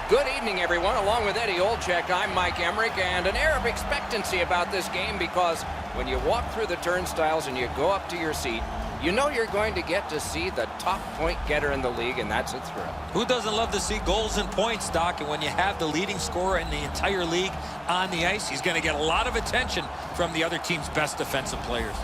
Good evening, everyone. Along with Eddie Olczyk, I'm Mike Emmerich, and an air of expectancy about this game because when you walk through the turnstiles and you go up to your seat, you know you're going to get to see the top point getter in the league, and that's a thrill. Who doesn't love to see goals and points, Doc? And when you have the leading scorer in the entire league on the ice, he's going to get a lot of attention from the other team's best defensive players.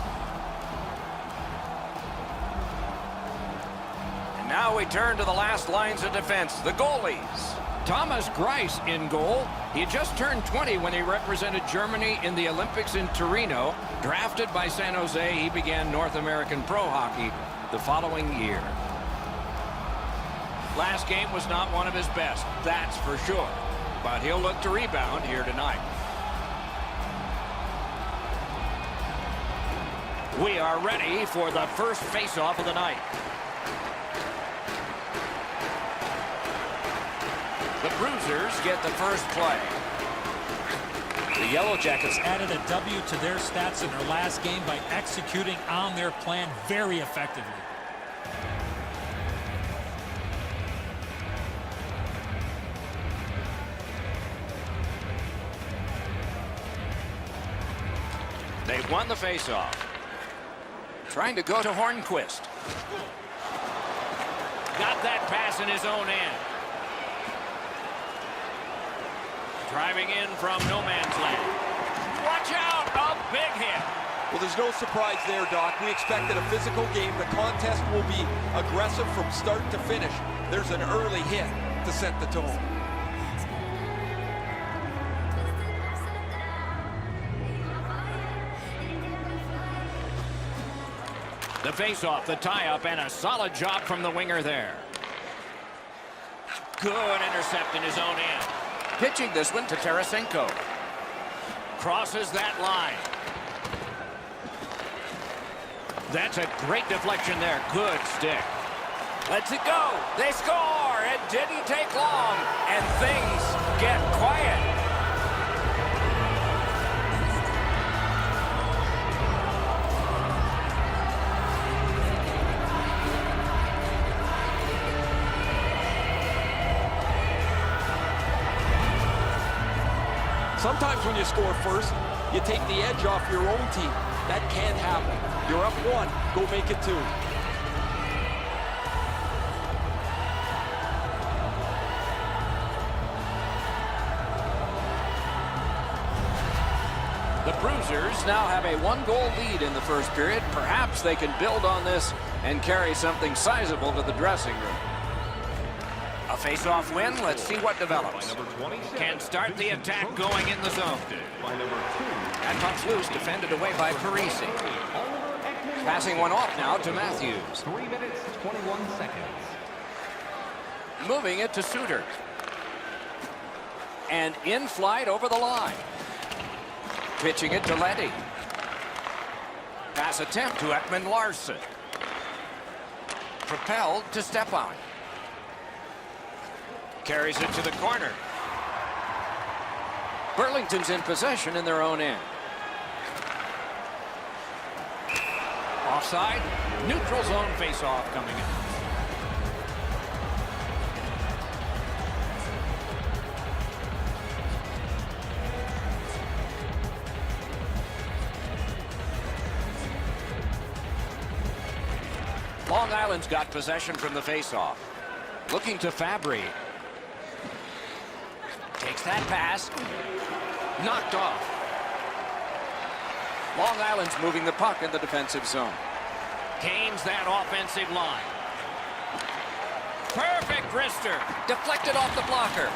And now we turn to the last lines of defense, the goalies. Thomas Greiss in goal. He had just turned 20 when he represented Germany in the Olympics in Torino. Drafted by San Jose, he began North American pro hockey the following year. Last game was not one of his best, that's for sure. But he'll look to rebound here tonight. We are ready for the first face-off of the night. The Bruisers get the first play. The Yellow Jackets added a W to their stats in their last game by executing on their plan very effectively. They've won the faceoff. Trying to go to Hornquist. Got that pass in his own end. Driving in from no man's land. Watch out, a big hit. Well, there's no surprise there, Doc. We expected a physical game. The contest will be aggressive from start to finish. There's an early hit to set the tone. The face-off, the tie-up, and a solid job from the winger there. Good intercept in his own end. Pitching this one to Tarasenko. Crosses that line. That's a great deflection there. Good stick. Lets it go. They score. It didn't take long. And things get quiet. Sometimes when you score first, you take the edge off your own team. That can't happen. You're up one, go make it two. The Bruisers now have a one-goal lead in the first period. Perhaps they can build on this and carry something sizable to the dressing room. A face-off win. Let's see what develops. Can start the attack going in the zone. That puck's loose, defended away by Parisi. Passing one off now to Matthews. 3 minutes, 21 seconds. Moving it to Suter. And in flight over the line. Pitching it to Letty. Pass attempt to Ekman Larson. Propelled to Stepan. Carries it to the corner. Burlington's in possession in their own end. Offside. Neutral zone face-off coming in. Long Island's got possession from the face-off. Looking to Fabry. Takes that pass. Knocked off. Long Island's moving the puck in the defensive zone. Gains that offensive line. Perfect wrister. Deflected off the blocker.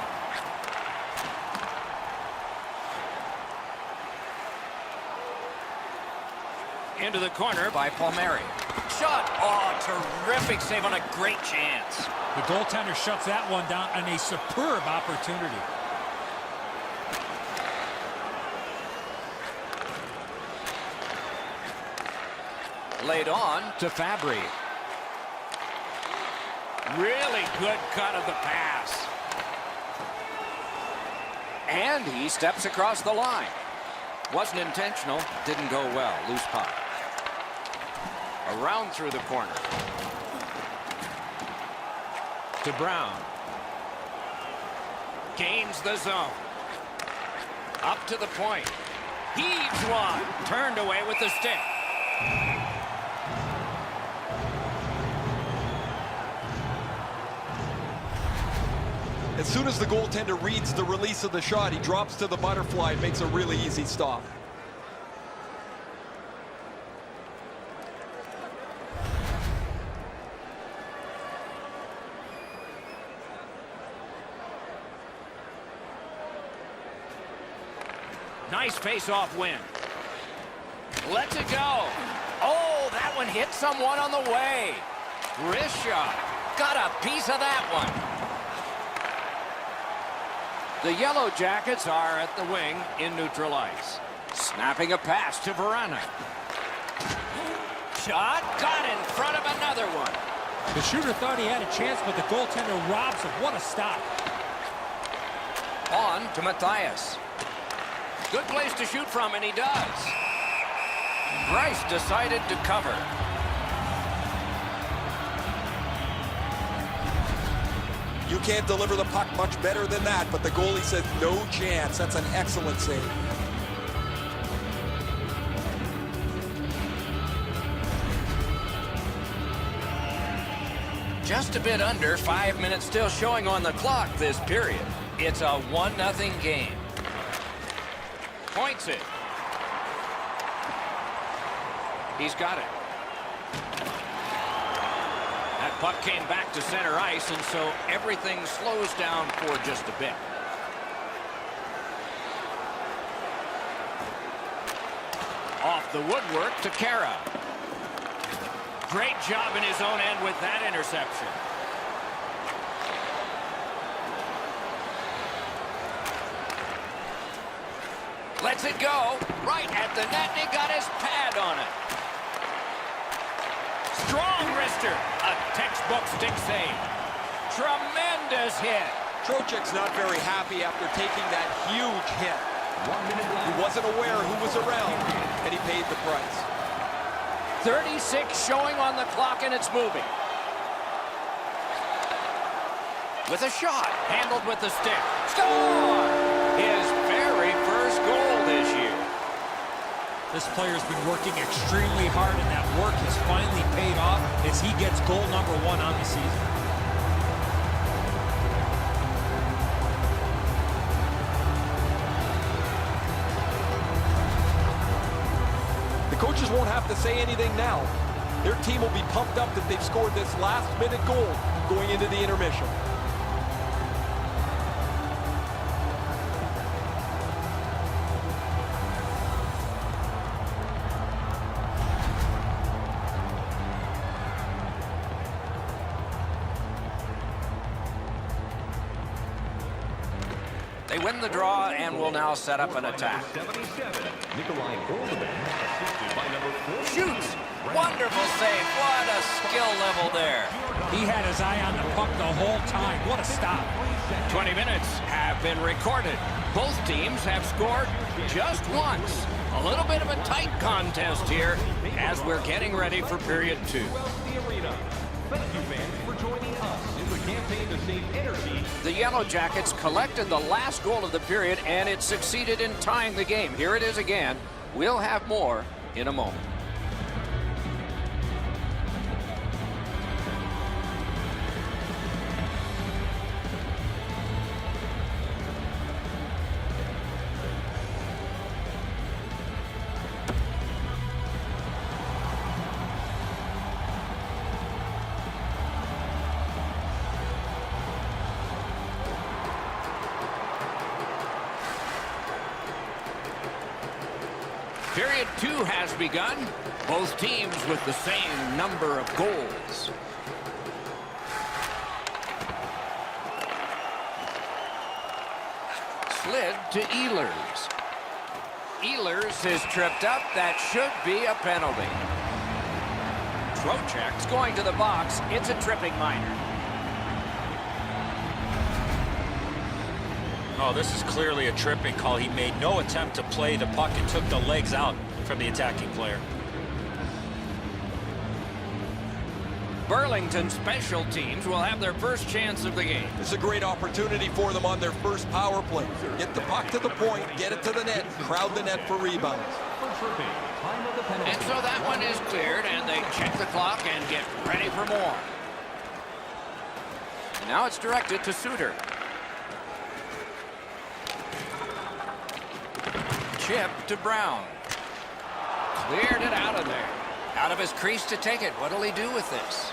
Into the corner by Palmieri. Shot. Oh, terrific save on a great chance. The goaltender shuts that one down on a superb opportunity. Laid on to Fabry. Really good cut of the pass. And he steps across the line. Wasn't intentional. Didn't go well. Loose puck. Around through the corner. To Brown. Gains the zone. Up to the point. Heaves one. Turned away with the stick. As soon as the goaltender reads the release of the shot, he drops to the butterfly and makes a really easy stop. Nice face-off win. Lets it go. Oh, that one hit someone on the way. Wrist shot. Got a piece of that one. The Yellow Jackets are at the wing in neutral ice. Snapping a pass to Verana. Shot. Got in front of another one. The shooter thought he had a chance, but the goaltender robs him. What a stop. On to Matthias. Good place to shoot from, and he does. Bryce decided to cover. You can't deliver the puck much better than that, but the goalie says no chance. That's an excellent save. Just a bit under 5 minutes still showing on the clock this period. It's a 1-0 game. Points it. He's got it. That puck came back to center ice, and so everything slows down for just a bit. Off the woodwork to Kara. Great job in his own end with that interception. Lets it go. Right at the net, and he got his pad on it. Strong wrister. A textbook stick save. Tremendous hit. Trocheck's not very happy after taking that huge hit. 1 minute left. He wasn't aware who was around, and he paid the price. 36 showing on the clock, and it's moving. With a shot. Handled with the stick. Score! His very first goal this year. This player's been working extremely hard, and that work has finally paid off as he gets goal number 1 on the season. The coaches won't have to say anything now. Their team will be pumped up that they've scored this last-minute goal going into the intermission. They win the draw and will now set up an attack. 77. Nikolai Goldman, assisted by number 4. Shoots. Wonderful save. What a skill level there. He had his eye on the puck the whole time. What a stop. 20 minutes have been recorded. Both teams have scored just once. A little bit of a tight contest here as we're getting ready for period 2. The arena. Thank you, fans, for joining us in the campaign to save energy. The Yellow Jackets collected the last goal of the period, and it succeeded in tying the game. Here it is again. We'll have more in a moment. Period 2 has begun. Both teams with the same number of goals. Slid to Ehlers. Ehlers is tripped up. That should be a penalty. Trocheck's going to the box. It's a tripping minor. Oh, this is clearly a tripping call. He made no attempt to play the puck and took the legs out from the attacking player. Burlington special teams will have their first chance of the game. It's a great opportunity for them on their first power play. Get the puck to the point, get it to the net, crowd the net for rebounds. And so that one is cleared, and they check the clock and get ready for more. And now it's directed to Suter. Chip to Brown. Cleared it out of there. Out of his crease to take it. What'll he do with this?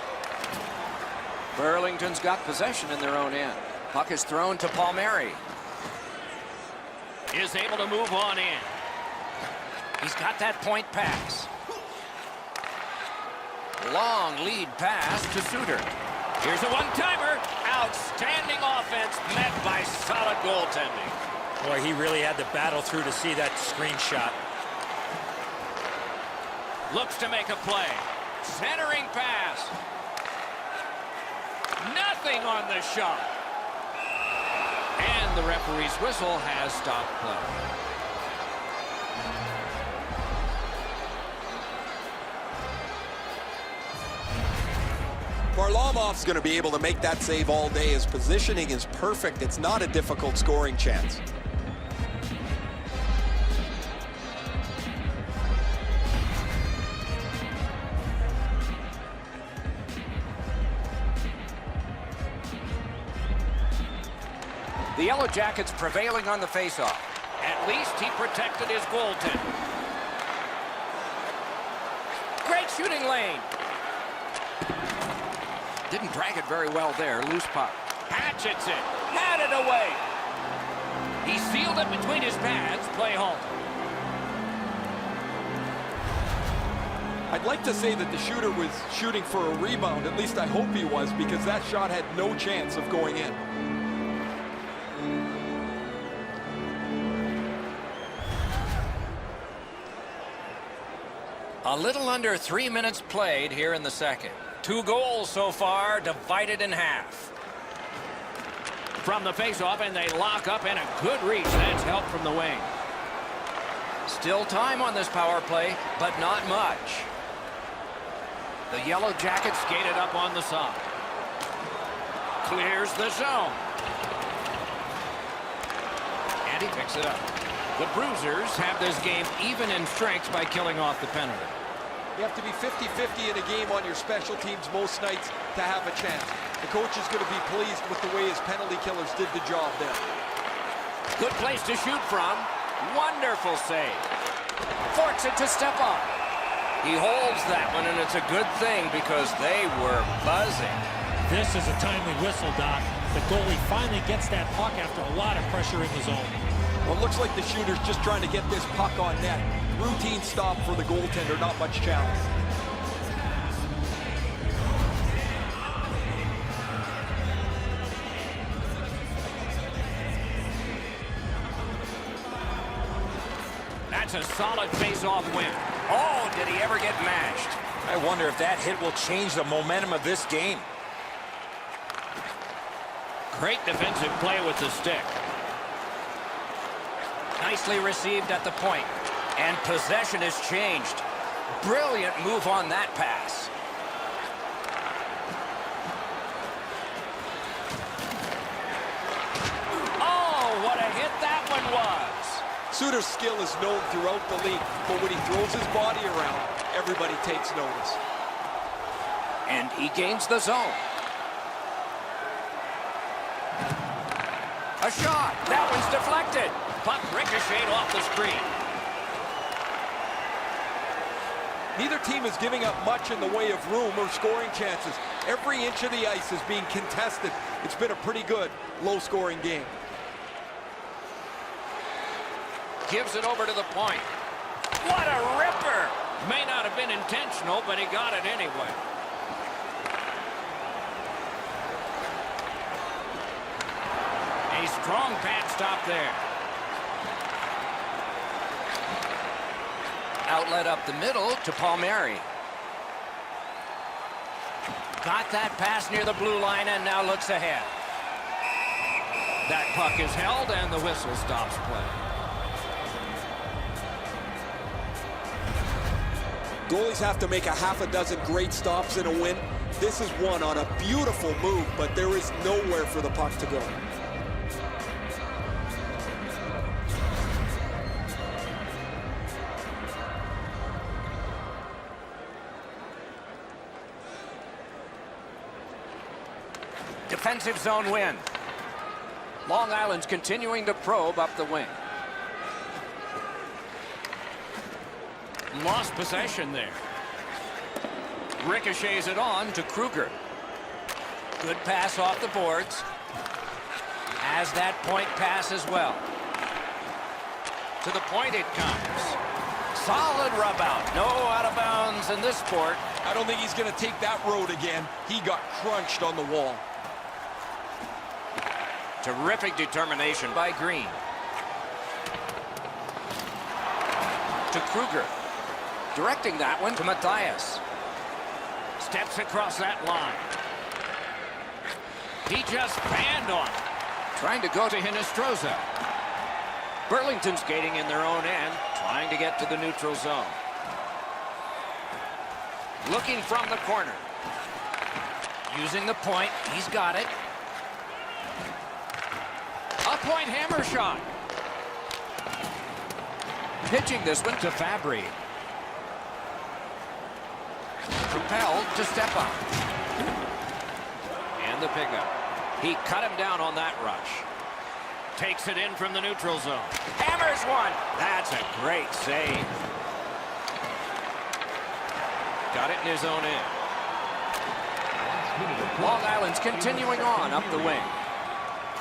Burlington's got possession in their own end. Puck is thrown to Palmieri. Is able to move on in. He's got that point pass. Long lead pass to Suter. Here's a one-timer. Outstanding offense met by solid goaltending. Boy, he really had to battle through to see that screenshot. Looks to make a play. Centering pass. Nothing on the shot. And the referee's whistle has stopped play. Varlamov's going to be able to make that save all day. His positioning is perfect. It's not a difficult scoring chance. The Yellow Jackets prevailing on the faceoff. At least he protected his goaltender. Great shooting lane. Didn't drag it very well there. Loose puck. Hatchets it. Had it away. He sealed it between his pads. Play halted. I'd like to say that the shooter was shooting for a rebound. At least I hope he was, because that shot had no chance of going in. A little under 3 minutes played here in the second. 2 goals so far, divided in half. From the faceoff, and they lock up, and a good reach. That's help from the wing. Still time on this power play, but not much. The Yellow Jackets skated up on the side. Clears the zone. And he picks it up. The Bruisers have this game even in strength by killing off the penalty. You have to be 50-50 in a game on your special teams most nights to have a chance. The coach is going to be pleased with the way his penalty killers did the job there. Good place to shoot from. Wonderful save. Forks it to step up. He holds that one, and it's a good thing because they were buzzing. This is a timely whistle, Doc. The goalie finally gets that puck after a lot of pressure in the zone. Well, it looks like the shooter's just trying to get this puck on net. Routine stop for the goaltender, not much challenge. That's a solid face-off win. Oh, did he ever get mashed? I wonder if that hit will change the momentum of this game. Great defensive play with the stick. Nicely received at the point. And possession has changed. Brilliant move on that pass. Oh, what a hit that one was. Suter's skill is known throughout the league, but when he throws his body around, everybody takes notice. And he gains the zone. A shot. That one's deflected. Puck ricocheted off the screen. Neither team is giving up much in the way of room or scoring chances. Every inch of the ice is being contested. It's been a pretty good, low-scoring game. Gives it over to the point. What a ripper! May not have been intentional, but he got it anyway. A strong pad stop there. Outlet up the middle to Palmieri. Got that pass near the blue line and now looks ahead. That puck is held and the whistle stops play. Goalies have to make a half a dozen great stops in a win. This is one on a beautiful move, but there is nowhere for the puck to go. Defensive zone win. Long Island's continuing to probe up the wing. Lost possession there. Ricochets it on to Kruger. Good pass off the boards. Has that point pass as well. To the point it comes. Solid rub out. No out of bounds in this sport. I don't think he's going to take that road again. He got crunched on the wall. Terrific determination by Green. To Kruger. Directing that one to Matthias. Steps across that line. He just banned on it. Trying to go to Hinestroza. Burlington skating in their own end, trying to get to the neutral zone. Looking from the corner. Using the point, he's got it. A point hammer shot. Pitching this one to Fabry. Propelled to step up. And the pickup. He cut him down on that rush. Takes it in from the neutral zone. Hammers one. That's a great save. Got it in his own end. Long Island's continuing on up the wing.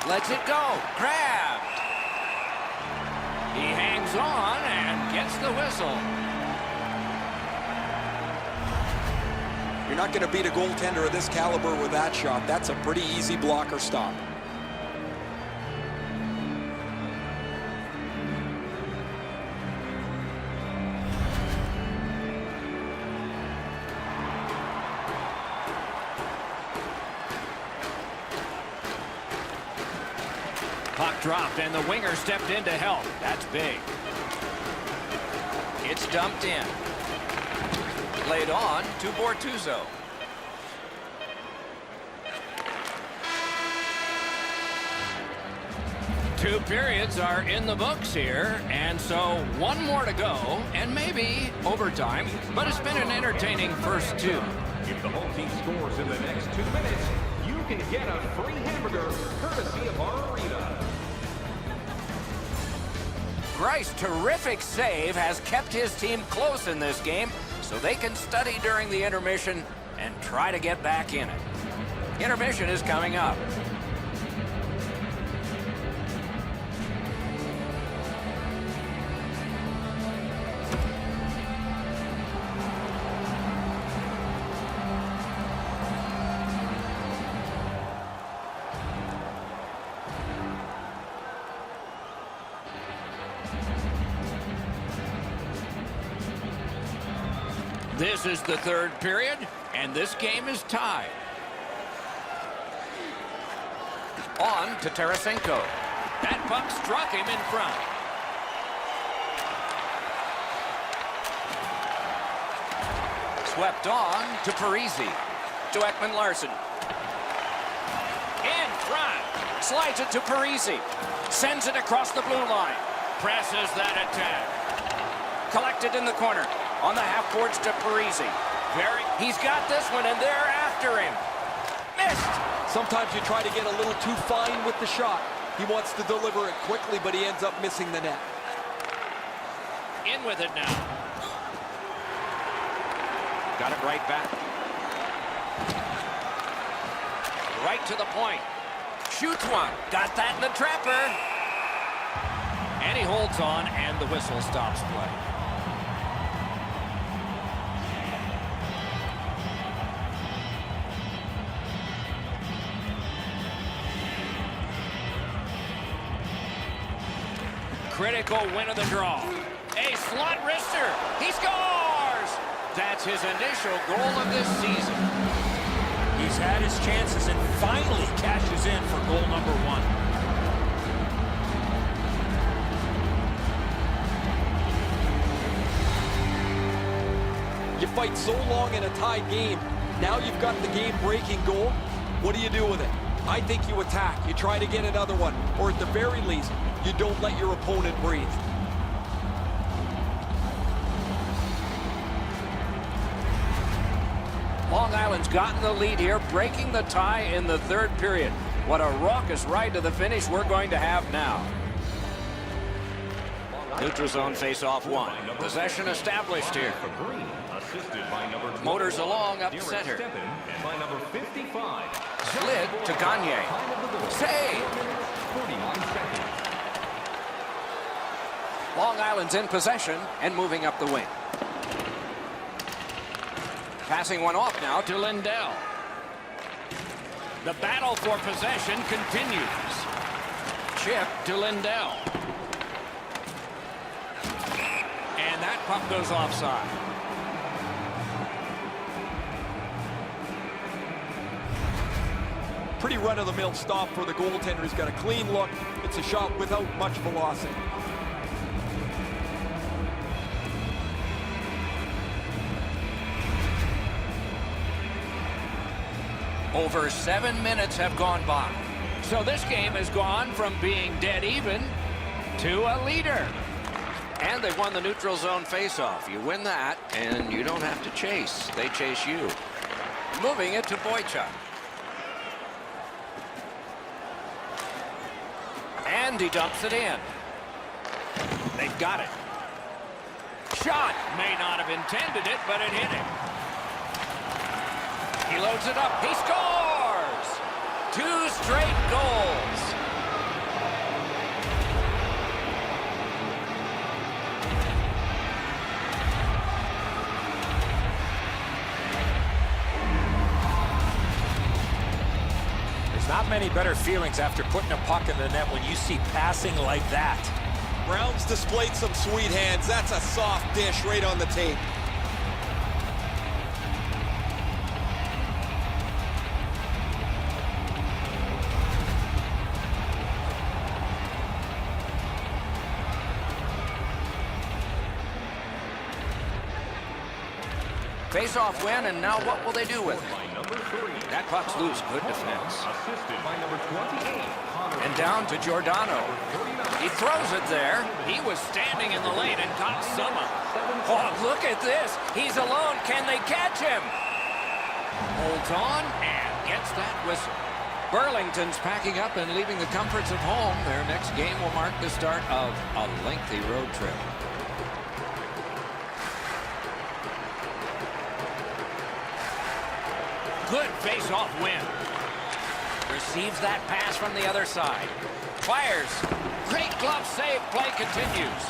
Lets it go. Grabbed. He hangs on and gets the whistle. You're not going to beat a goaltender of this caliber with that shot. That's a pretty easy blocker stop. Puck dropped and the winger stepped in to help. That's big. It's dumped in. Played on to Bortuzzo. Two periods are in the books here, and so one more to go, and maybe overtime, but it's been an entertaining first two. If the home team scores in the next 2 minutes, you can get a free hamburger courtesy of our arena. Grice's terrific save has kept his team close in this game, so they can study during the intermission and try to get back in it. Intermission is coming up. This is the third period, and this game is tied. On to Tarasenko. That puck struck him in front. Swept on to Parisi. To Ekman-Larsson. In front. Slides it to Parisi. Sends it across the blue line. Presses that attack. Collected in the corner. On the half boards to Parisi. He's got this one, and they're after him. Missed. Sometimes you try to get a little too fine with the shot. He wants to deliver it quickly, but he ends up missing the net. In with it now. Got it right back. Right to the point. Shoots one. Got that in the trapper. And he holds on, and the whistle stops play. Critical win of the draw. A slot wrister. He scores! That's his initial goal of this season. He's had his chances and finally cashes in for goal number one. You fight so long in a tied game. Now you've got the game-breaking goal. What do you do with it? I think you attack. You try to get another one. Or at the very least, you don't let your opponent breathe. Long Island's gotten the lead here, breaking the tie in the third period. What a raucous ride to the finish we're going to have now. Neutral zone face-off one. Possession established here. Motors along up center. Slid to Gagne. Save! Long Island's in possession and moving up the wing. Passing one off now to Lindell. The battle for possession continues. Chip to Lindell. And that puck goes offside. Pretty run-of-the-mill stop for the goaltender. He's got a clean look. It's a shot without much velocity. Over 7 minutes have gone by. So this game has gone from being dead even to a leader. And they've won the neutral zone faceoff. You win that, and you don't have to chase. They chase you. Moving it to Boychuk. And he dumps it in. They've got it. Shot. May not have intended it, but it hit him. He loads it up. He scores! 2 straight goals. There's not many better feelings after putting a puck in the net when you see passing like that. Brown's displayed some sweet hands. That's a soft dish right on the tape. Face-off win, and now what will they do with it? That puck's loose. Good defense. And down to Giordano. He throws it there. He was standing in the lane and caught Summer. Oh, look at this. He's alone. Can they catch him? Holds on and gets that whistle. Burlington's packing up and leaving the comforts of home. Their next game will mark the start of a lengthy road trip. Good face-off win. Receives that pass from the other side. Fires. Great glove save. Play continues.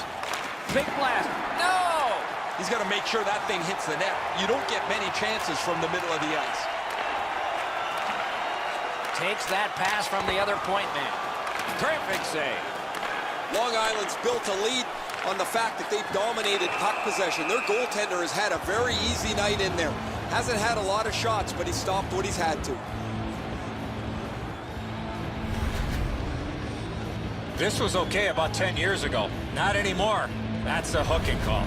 Big blast. No! He's got to make sure that thing hits the net. You don't get many chances from the middle of the ice. Takes that pass from the other point man. Terrific save. Long Island's built a lead on the fact that they've dominated puck possession. Their goaltender has had a very easy night in there. Hasn't had a lot of shots, but he stopped what he's had to. This was okay about 10 years ago. Not anymore. That's a hooking call.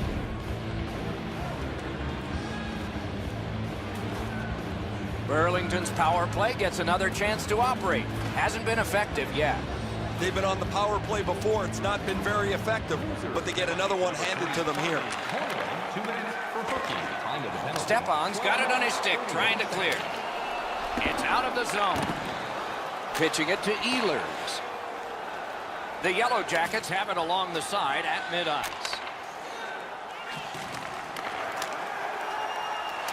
Burlington's power play gets another chance to operate. Hasn't been effective yet. They've been on the power play before. It's not been very effective, but they get another one handed to them here. 2 minutes for hooking. Time of the penalty. Stepan's got it on his stick, trying to clear. It's out of the zone. Pitching it to Ehlers. The Yellow Jackets have it along the side at mid-ice.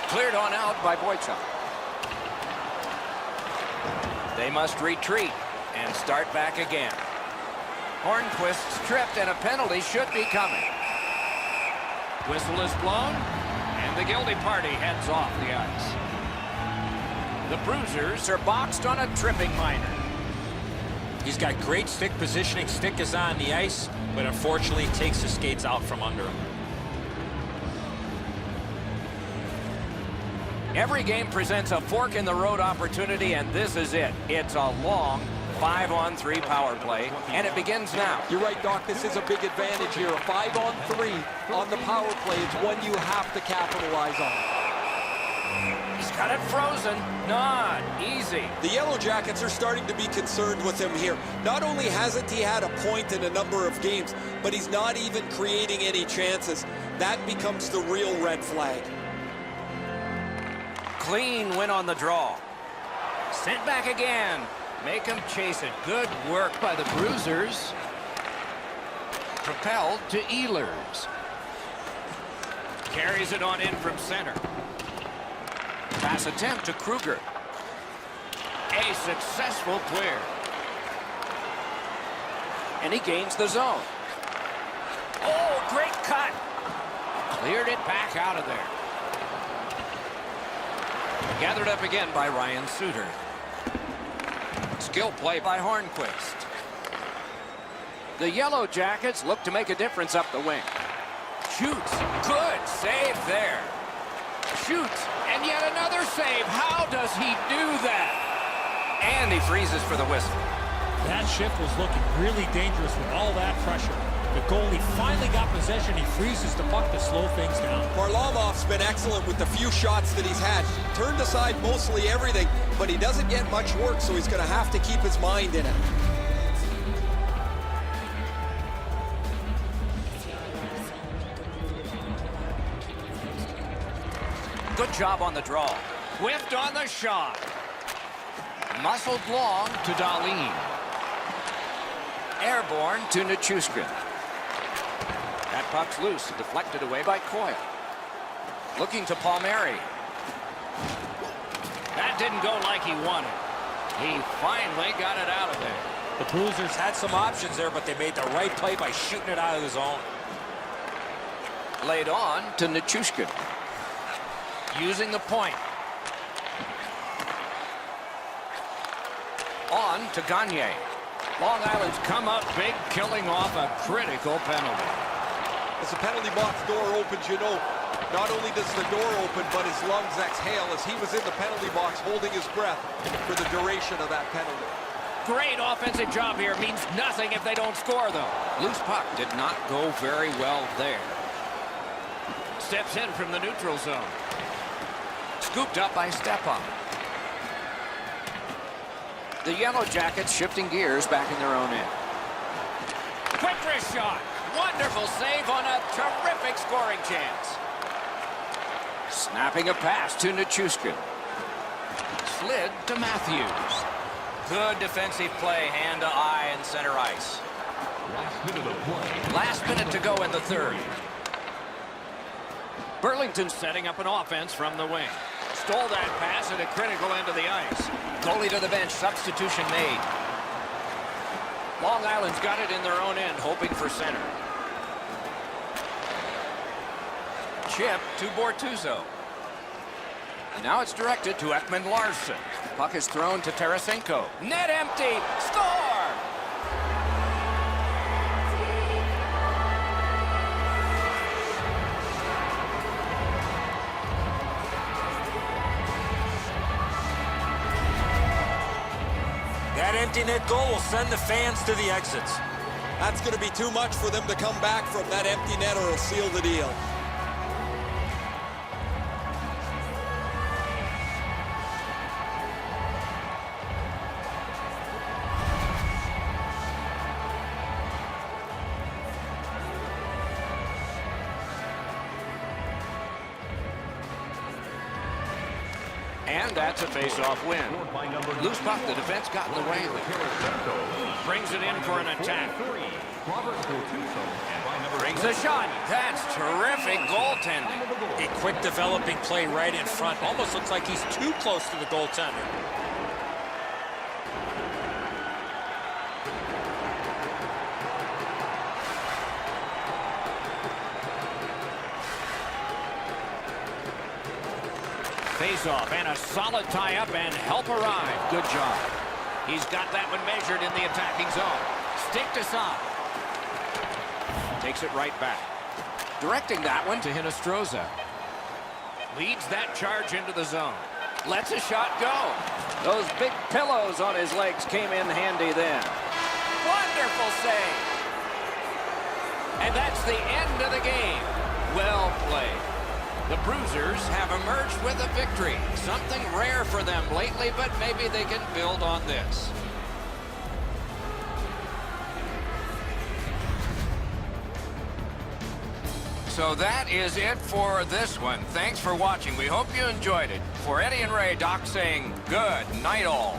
Cleared on out by Boychuk. They must retreat and start back again. Hornquist's tripped and a penalty should be coming. Whistle is blown and the guilty party heads off the ice. The Bruisers are boxed on a tripping minor. He's got great stick positioning. Stick is on the ice, but unfortunately takes the skates out from under him. Every game presents a fork-in-the-road opportunity, and this is it. It's a long 5-on-3 power play, and it begins now. You're right, Doc. This is a big advantage here. A 5-on-3 on the power play. It's one you have to capitalize on. Got it frozen. Not easy. The Yellow Jackets are starting to be concerned with him here. Not only hasn't he had a point in a number of games, but he's not even creating any chances. That becomes the real red flag. Clean win on the draw. Sent back again. Make him chase it. Good work by the Bruisers. Propelled to Ehlers. Carries it on in from center. Pass attempt to Kruger. A successful clear. And he gains the zone. Oh, great cut. Cleared it back out of there. Gathered up again by Ryan Suter. Skill play by Hornquist. The Yellow Jackets look to make a difference up the wing. Shoots. Good save there. Shoots. And yet another save. How does he do that? And he freezes for the whistle. That shift was looking really dangerous with all that pressure. The goalie finally got possession. He freezes the puck to slow things down. Varlamov's been excellent with the few shots that he's had. Turned aside mostly everything, but he doesn't get much work, so he's going to have to keep his mind in it. Good job on the draw. Whiffed on the shot. Muscled long to Dahlin. Airborne to Nichushkin. That puck's loose, deflected away by Coyle. Looking to Palmieri. That didn't go like he wanted. He finally got it out of there. The Bruisers had some options there, but they made the right play by shooting it out of the zone. Laid on to Nichushkin. Using the point. On to Gagne. Long Island's come up big, killing off a critical penalty. As the penalty box door opens, you know, not only does the door open, but his lungs exhale as he was in the penalty box holding his breath for the duration of that penalty. Great offensive job here. Means nothing if they don't score, though. Loose puck did not go very well there. Steps in from the neutral zone. Scooped up by Stepan. The Yellow Jackets shifting gears back in their own end. Quick wrist shot. Wonderful save on a terrific scoring chance. Snapping a pass to Nichushkin. Slid to Matthews. Good defensive play, hand to eye and center ice. Last minute to go in the third. Burlington setting up an offense from the wing. Stole that pass at a critical end of the ice. Goalie to the bench, substitution made. Long Island's got it in their own end, hoping for center. Chip to Bortuzzo. And now it's directed to Ekman Larson. Puck is thrown to Tarasenko. Net empty. Score! That empty net goal will send the fans to the exits. That's going to be too much for them to come back from that empty net, or it'll seal the deal. And that's a face-off win. Loose puck, the defense got in the way. Brings it in for an attack. Brings a shot. That's terrific goaltending. A quick developing play right in front. Almost looks like he's too close to the goaltender. Face-off and a solid tie-up and help arrive. Good job. He's got that one measured in the attacking zone. Stick to side. Takes it right back. Directing that one to Hinostroza. Leads that charge into the zone. Lets a shot go. Those big pillows on his legs came in handy then. Wonderful save. And that's the end of the game. Well played. The Bruisers have emerged with a victory. Something rare for them lately, but maybe they can build on this. So that is it for this one. Thanks for watching. We hope you enjoyed it. For Eddie and Ray, Doc saying good night all.